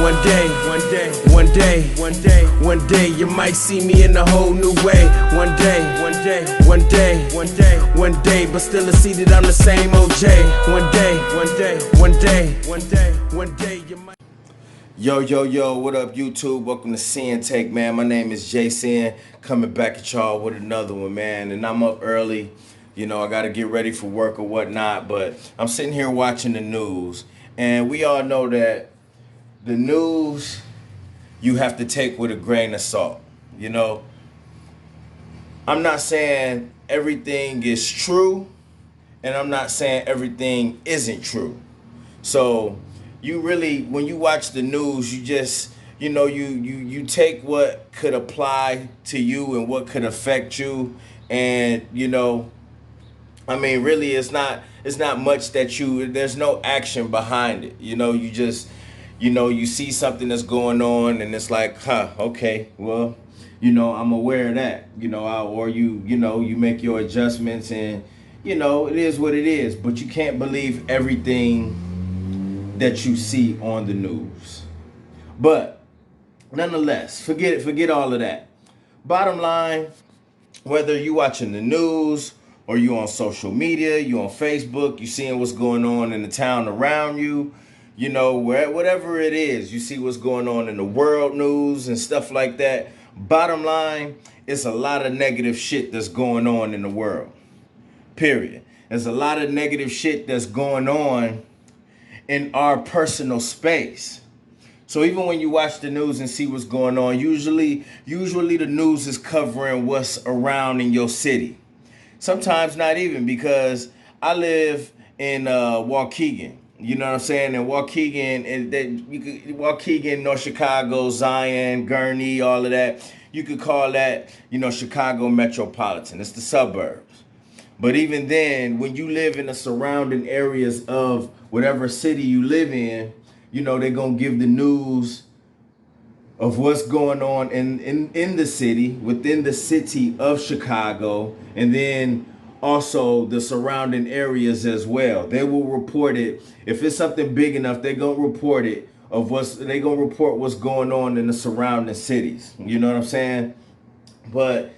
one day, you might see me in a whole new way. One day, but still I see that I'm the same OJ. One day, you might. Yo, what up, YouTube? Welcome to Sinn-Take, man. My name is Jason, coming back at y'all with another one, man. And I'm up early. You know, I got to get ready for work or whatnot. But I'm sitting here watching the news. And we all know that the news, you have to take with a grain of salt. You know, I'm not saying everything is true. And I'm not saying everything isn't true. So you really, when you watch the news, you just, you know, you take what could apply to you and what could affect you. And, you know, I mean, really, it's not much that there's no action behind it. You know, you just, you know, you see something that's going on and it's like, okay, well, you know, I'm aware of that, you know, or you know, you make your adjustments and, you know, it is what it is. But you can't believe everything that you see on the news. But nonetheless, forget all of that. Bottom line, whether you watching the news or you on social media, you on Facebook, you seeing what's going on in the town around you, you know, whatever it is, you see what's going on in the world news and stuff like that. Bottom line, it's a lot of negative shit that's going on in the world. Period. There's a lot of negative shit that's going on in our personal space. So even when you watch the news and see what's going on, usually the news is covering what's around in your city. Sometimes not even, because I live in Waukegan. You know what I'm saying? And Waukegan, North Chicago, Zion, Gurnee, all of that. You could call that, you know, Chicago metropolitan. It's the suburbs. But even then, when you live in the surrounding areas of whatever city you live in, you know, they're going to give the news of what's going on in the city, within the city of Chicago, and then also the surrounding areas as well. They will report it. If it's something big enough, they're going to report it they're going to report what's going on in the surrounding cities. You know what I'm saying? But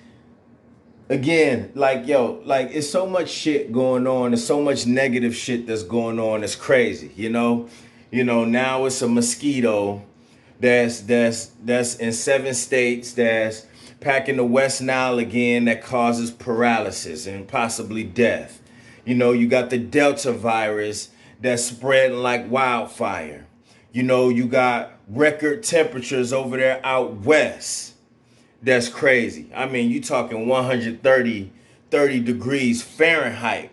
again, like, yo, like, it's so much shit going on. There's so much negative shit that's going on. It's crazy, you know? You know, now it's a mosquito that's in 7 states that's packing the West Nile again, that causes paralysis and possibly death. You know, you got the Delta virus that's spreading like wildfire. You know, you got record temperatures over there out west. That's crazy. I mean, you talking 130 degrees Fahrenheit.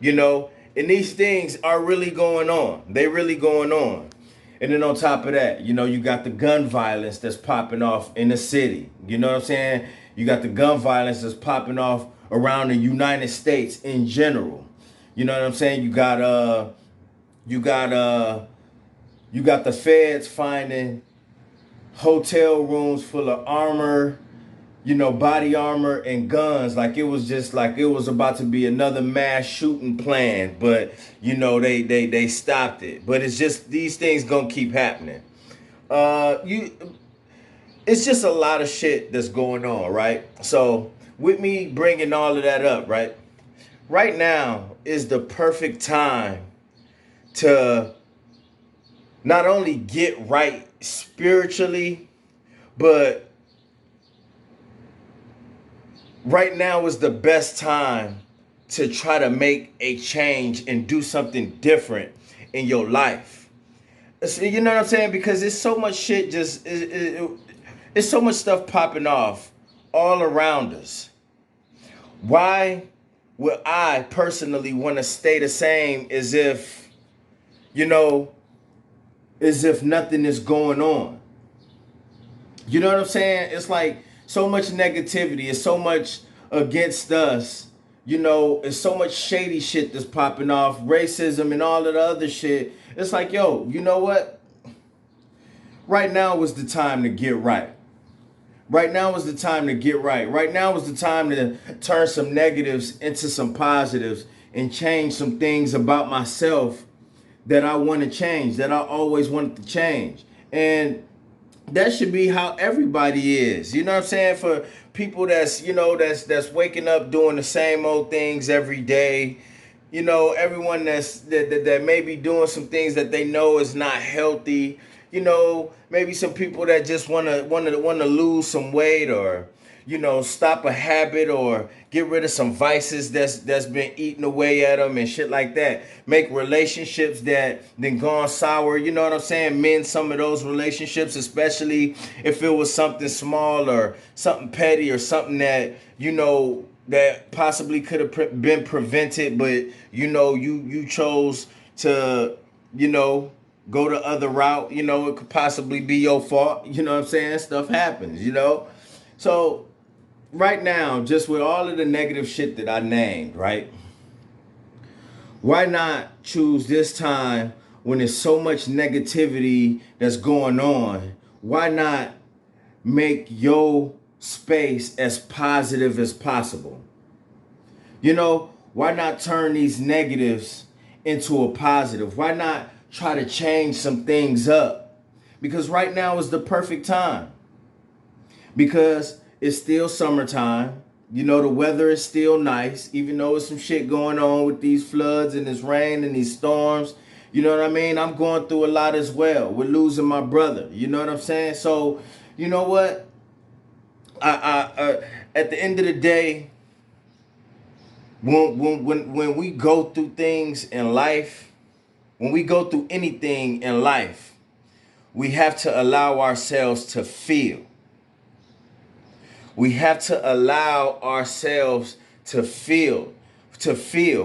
You know, and these things are really going on. They really going on. And then on top of that, you know, you got the gun violence that's popping off in the city. You know what I'm saying? You got the gun violence that's popping off around the United States in general. You know what I'm saying? You got the feds finding hotel rooms full of armor, you know, body armor and guns, like it was just like it was about to be another mass shooting plan. But, you know, they stopped it. But it's just, these things gonna keep happening. It's just a lot of shit that's going on, right? So with me bringing all of that up, right now is the perfect time to not only get right spiritually, but right now is the best time to try to make a change and do something different in your life. You know what I'm saying? Because it's so much shit, it's so much stuff popping off all around us. Why would I personally want to stay the same as if, you know, as if nothing is going on? You know what I'm saying? It's like so much negativity. It's so much against us. You know, it's so much shady shit that's popping off, racism and all of the other shit. It's like, yo, you know what? Right now is the time to get right. Right now is the time to get right. Right now is the time to turn some negatives into some positives and change some things about myself that I want to change, that I always wanted to change. And that should be how everybody is. You know what I'm saying? For people that's, that's waking up doing the same old things every day. Everyone that may be doing some things that they know is not healthy. Maybe some people that just wanna lose some weight, or stop a habit, or get rid of some vices that's been eating away at them and shit like that. Make relationships that then gone sour. You know what I'm saying? Mend some of those relationships, especially if it was something small or something petty or something that that possibly could have been prevented, but you chose to go the other route. It could possibly be your fault. You know what I'm saying? Stuff happens. So right now, just with all of the negative shit that I named, right? Why not choose this time when there's so much negativity that's going on? Why not make your space as positive as possible? Why not turn these negatives into a positive? Why not try to change some things up? Because right now is the perfect time. Because it's still summertime. The weather is still nice, even though there's some shit going on with these floods and this rain and these storms. You know what I mean? I'm going through a lot as well. We're losing my brother. You know what I'm saying? So, you know what? At the end of the day, when we go through things in life, when we go through anything in life, we have to allow ourselves to feel. We have to allow ourselves to feel.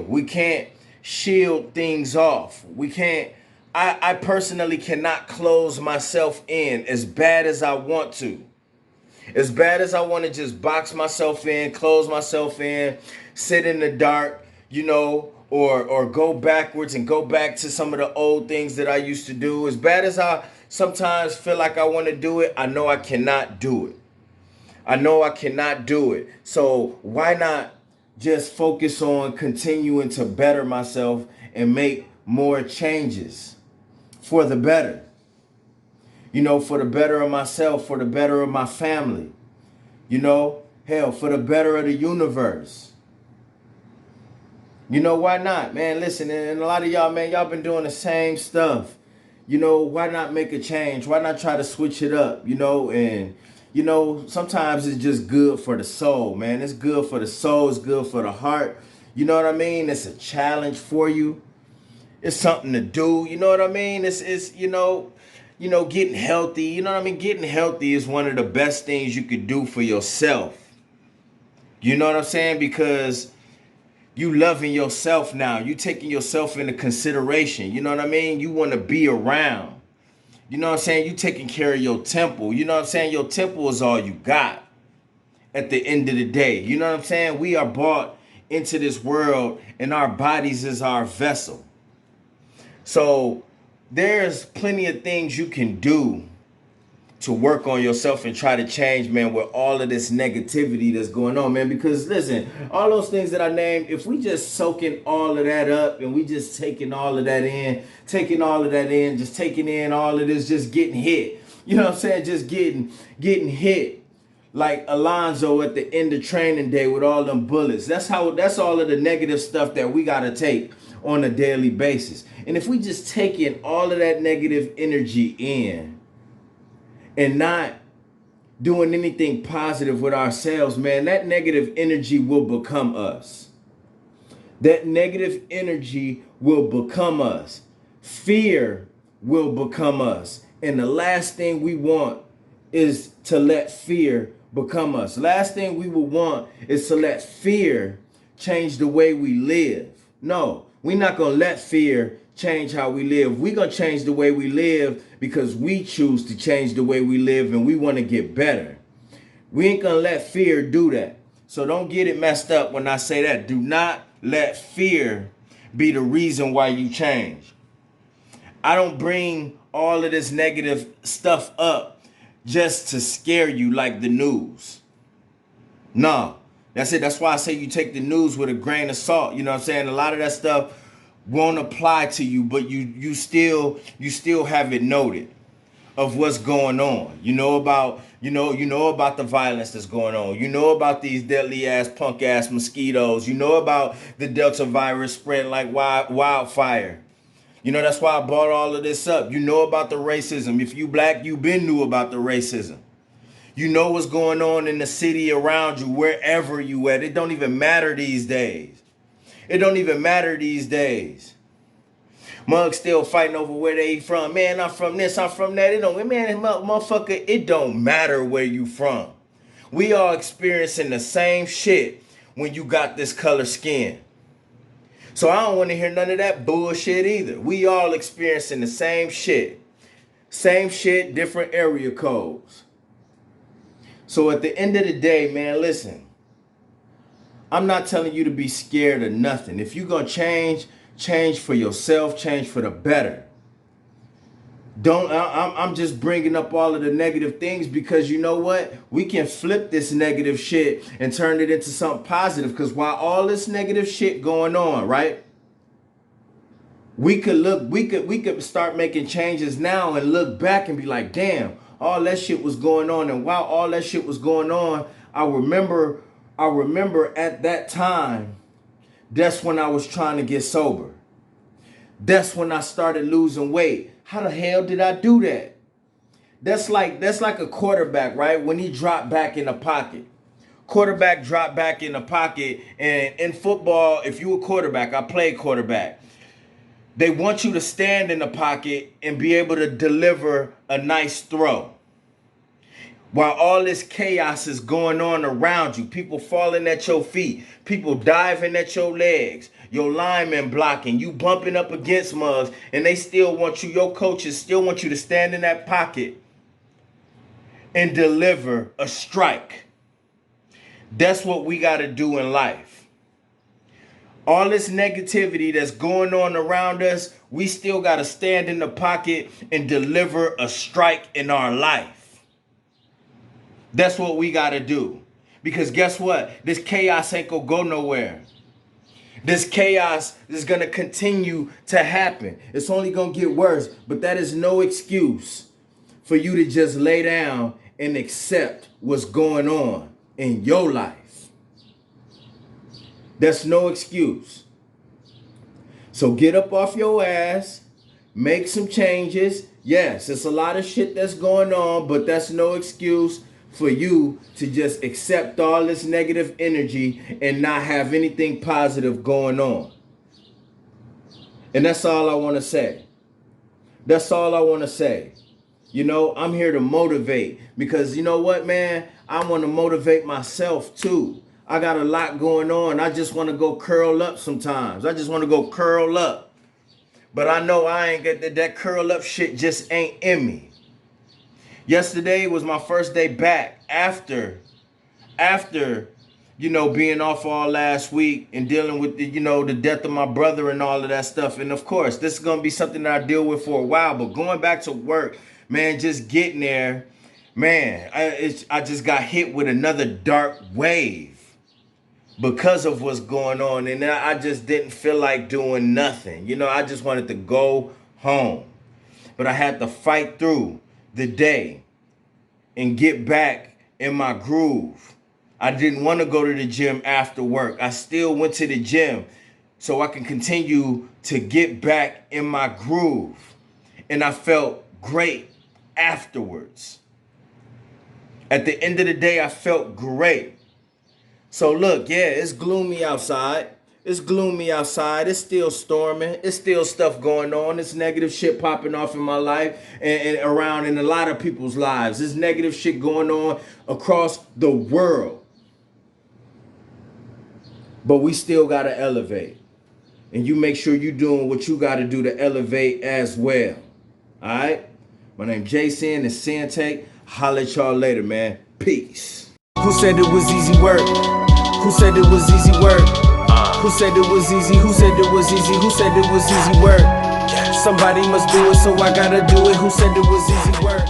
We can't shield things off. We can't. I personally cannot close myself in as bad as I want to. As bad as I want to just box myself in, close myself in, sit in the dark, or go backwards and go back to some of the old things that I used to do. As bad as I sometimes feel like I want to do it, I know I cannot do it. I know I cannot do it. So why not just focus on continuing to better myself and make more changes for the better? For the better of myself, for the better of my family. Hell, for the better of the universe. Why not, man? Listen, and a lot of y'all, man, y'all been doing the same stuff. Why not make a change? Why not try to switch it up? And sometimes it's just good for the soul, man. It's good for the soul. It's good for the heart. You know what I mean? It's a challenge for you. It's something to do. You know what I mean? It's getting healthy. You know what I mean? Getting healthy is one of the best things you could do for yourself. You know what I'm saying? Because you loving yourself now. You taking yourself into consideration. You know what I mean? You want to be around. You know what I'm saying? You taking care of your temple. You know what I'm saying? Your temple is all you got at the end of the day. You know what I'm saying? We are brought into this world and our bodies is our vessel. So there's plenty of things you can do to work on yourself and try to change, man, with all of this negativity that's going on, man. Because listen, all those things that I named, if we just soaking all of that up and we just taking all of that in, just taking in all of this, just getting hit. You know what I'm saying? Just getting hit like Alonzo at the end of training day with all them bullets. That's all of the negative stuff that we gotta take on a daily basis. And if we just take in all of that negative energy in and not doing anything positive with ourselves, man, that negative energy will become us. That negative energy will become us. Fear will become us. And the last thing we want is to let fear become us. Last thing we will want is to let fear change the way we live. No, we're not going to let fear change how we live. We're going to change the way we live because we choose to change the way we live and we want to get better. We ain't going to let fear do that. So don't get it messed up when I say that. Do not let fear be the reason why you change. I don't bring all of this negative stuff up just to scare you like the news. No, that's it. That's why I say you take the news with a grain of salt. You know what I'm saying? A lot of that stuff won't apply to you, but you still have it noted. of what's going on. You know about the violence that's going on. You know about these deadly ass punk ass mosquitoes. You know about the Delta virus spreading like wildfire. You know, that's why I brought all of this up. You know about the racism. If you black, you been knew about the racism. You know what's going on in the city around you, wherever you at. It don't even matter these days. It don't even matter these days. Mugs still fighting over where they from. Man, I'm from this, I'm from that. It don't, man, motherfucker, it don't matter where you from. We all experiencing the same shit when you got this color skin. So I don't want to hear none of that bullshit either. We all experiencing the same shit. Same shit, different area codes. So at the end of the day, man, listen. I'm not telling you to be scared of nothing. If you're going to change for yourself, change for the better. I'm just bringing up all of the negative things because you know what? We can flip this negative shit and turn it into something positive, because while all this negative shit going on, right? We could start making changes now and look back and be like, damn, all that shit was going on. And while all that shit was going on, I remember at that time, that's when I was trying to get sober. That's when I started losing weight. How the hell did I do that? That's like a quarterback, right? When he dropped back in the pocket. Quarterback dropped back in the pocket. And in football, if you a quarterback, I played quarterback. They want you to stand in the pocket and be able to deliver a nice throw. While all this chaos is going on around you, people falling at your feet, people diving at your legs, your linemen blocking, you bumping up against mugs, and they still want you, your coaches still want you to stand in that pocket and deliver a strike. That's what we got to do in life. All this negativity that's going on around us, we still got to stand in the pocket and deliver a strike in our life. That's what we got to do. Because guess what? This chaos ain't going to go nowhere. This chaos is going to continue to happen. It's only going to get worse. But that is no excuse for you to just lay down and accept what's going on in your life. That's no excuse. So get up off your ass. Make some changes. Yes, it's a lot of shit that's going on, but that's no excuse for you to just accept all this negative energy and not have anything positive going on. And that's all I want to say. That's all I want to say. You know, I'm here to motivate because you know what, man? I want to motivate myself too. I got a lot going on. I just want to go curl up sometimes. I just want to go curl up. But I know I ain't get that curl up shit just ain't in me. Yesterday was my first day back after, you know, being off all last week and dealing with the, you know, the death of my brother and all of that stuff. And of course, this is going to be something that I deal with for a while. But going back to work, man, just getting there, man, I just got hit with another dark wave because of what's going on. And I just didn't feel like doing nothing. You know, I just wanted to go home. But I had to fight through the day and get back in my groove. I didn't want to go to the gym after work. I still went to the gym so I can continue to get back in my groove. And I felt great afterwards. At the end of the day, I felt great. So look, yeah, it's gloomy outside. It's gloomy outside. It's still storming. It's still stuff going on. It's negative shit popping off in my life and around in a lot of people's lives. There's negative shit going on across the world. But we still got to elevate. And you make sure you're doing what you got to do to elevate as well. All right? My name's Jason. It's Sinn-Take. Holla at y'all later, man. Peace. Who said it was easy work? Who said it was easy work? Who said it was easy? Who said it was easy? Who said it was easy work? Somebody must do it, so I gotta do it. Who said it was easy work?